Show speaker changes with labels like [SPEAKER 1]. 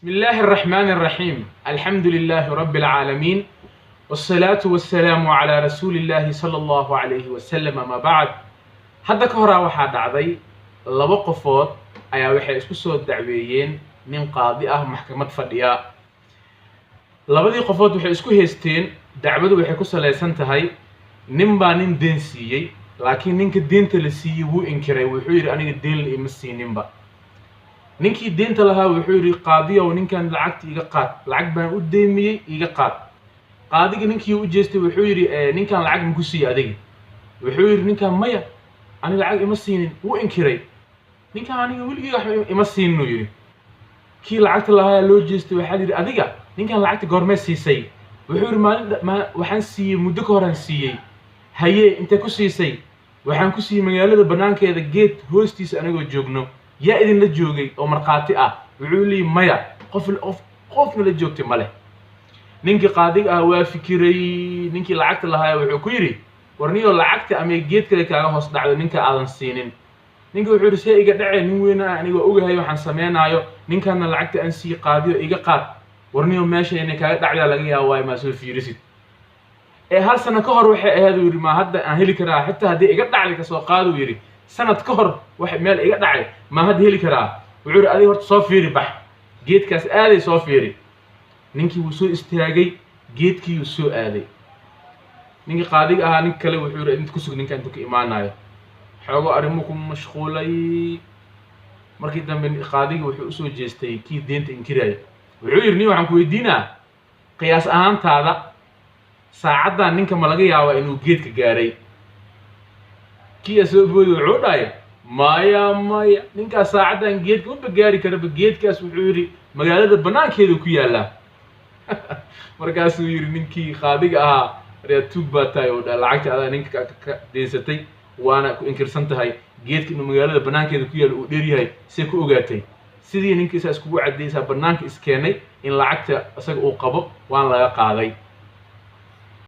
[SPEAKER 1] بسم الله الرحمن الرحيم. الحمد لله رب العالمين، والصلاة والسلام على رسول الله صلى الله عليه وسلم. ما بعد، hadda ka hor waxaa dhacday laba qofood ayaa waxay isku soo dacweeyeen nin qaadi ah maxkamad fadhiya. labadii qofood waxay isku haysteen dacwadu waxay ku saleysan tahay nin baa nin deen siiyay, laakiin ninka deenta la siiyay wuu inkiray, wuxuu yiri aniga deen la ima siininba. ninkii deenta lahaa wuxuu yiri qaadiyow ninkan lacagta iga qaad, lacag baan u deemiyay iga qaad. qaadiga ninkii u jeestay wuxuu yiri ninkan lacag ma ku siiyay adiga? wuxuu yiri ninkan maya, ani lacag ima siinin. wuu inkiray, ninkan aniga weligii wax ima siinin yiri. kii lacagta lahaa loo jeestay waxaa yiri adiga ninkan lacagta goormee siisay? wuxuu yiri waxaan siiyay muddo ka horaan siiyay. haye intee ku siisay? waxaan ku siiyay magaalada banaankeeda geed hoostiisa anagoo joogno. yaa idin la joogay oo marqaati ah? wuxuu leeyahay maya, qofna la joogtay male. ninkii qaadiga ah waa fikiray, ninkii lacagta lahaa wuxuu ku yiri warniyo lacagta ama geed kale kaaga hoos dhacdo ninka aadan siinin. ninkii wuxuu yiri see iga dhacay nin weyn ah aniga ogahay waxaan sameeynaayo, ninkanna lacagta aan sii qaadiyo iga qaad. warniyo meesha inay kaaga dhacdaa laga yaabaa ma soo fiirisid. hal sano ka hor waxay ahayd yiri ma hadda aan heli karaa xitaa haddii iga dhacday ka soo qaado yiri sanad ka hor wax meel iga dhacay ma hadda heli karaa. wuxuu yiri adiga horta soo fiiri bax geedkaas aaday soo fiiri. ninkii wuu soo istaagay, geedkii wuu soo aaday. ninkii qaadiga ahaa nin kale wuxuu yiri inta ku sug ninkan inta ka imaanayo xoogo arrimo ku mashquulay. markii dambe qaadiga wuxuu u soo jeestay kii deenta inkirayay. wuxuu yiri nin waxaan ku weydiinaa qiyaas ahaantaada saacaddan ninka ma laga yaabaa inuu geedka gaaray? kii soo booday wuxuu dhahay maya ninkaas saacaddan geedka uma gaari karaba, geedkaas wuxuu yiri magaalada banaankeeda ku yaala. markaasuu yiri ninkii qaadiga ahaa reer tuug baa tahay oo lacagta adaa ninka ka deensatay waana ku inkirsan tahay geedka inuu magaalada banaankeeda ku yaalo uu dheer yahay see ku ogaatay? sidii ninkiisa iskugu cadeeyay banaanka iskeenay in lacagta isaga uu qabo waan laga qaaday.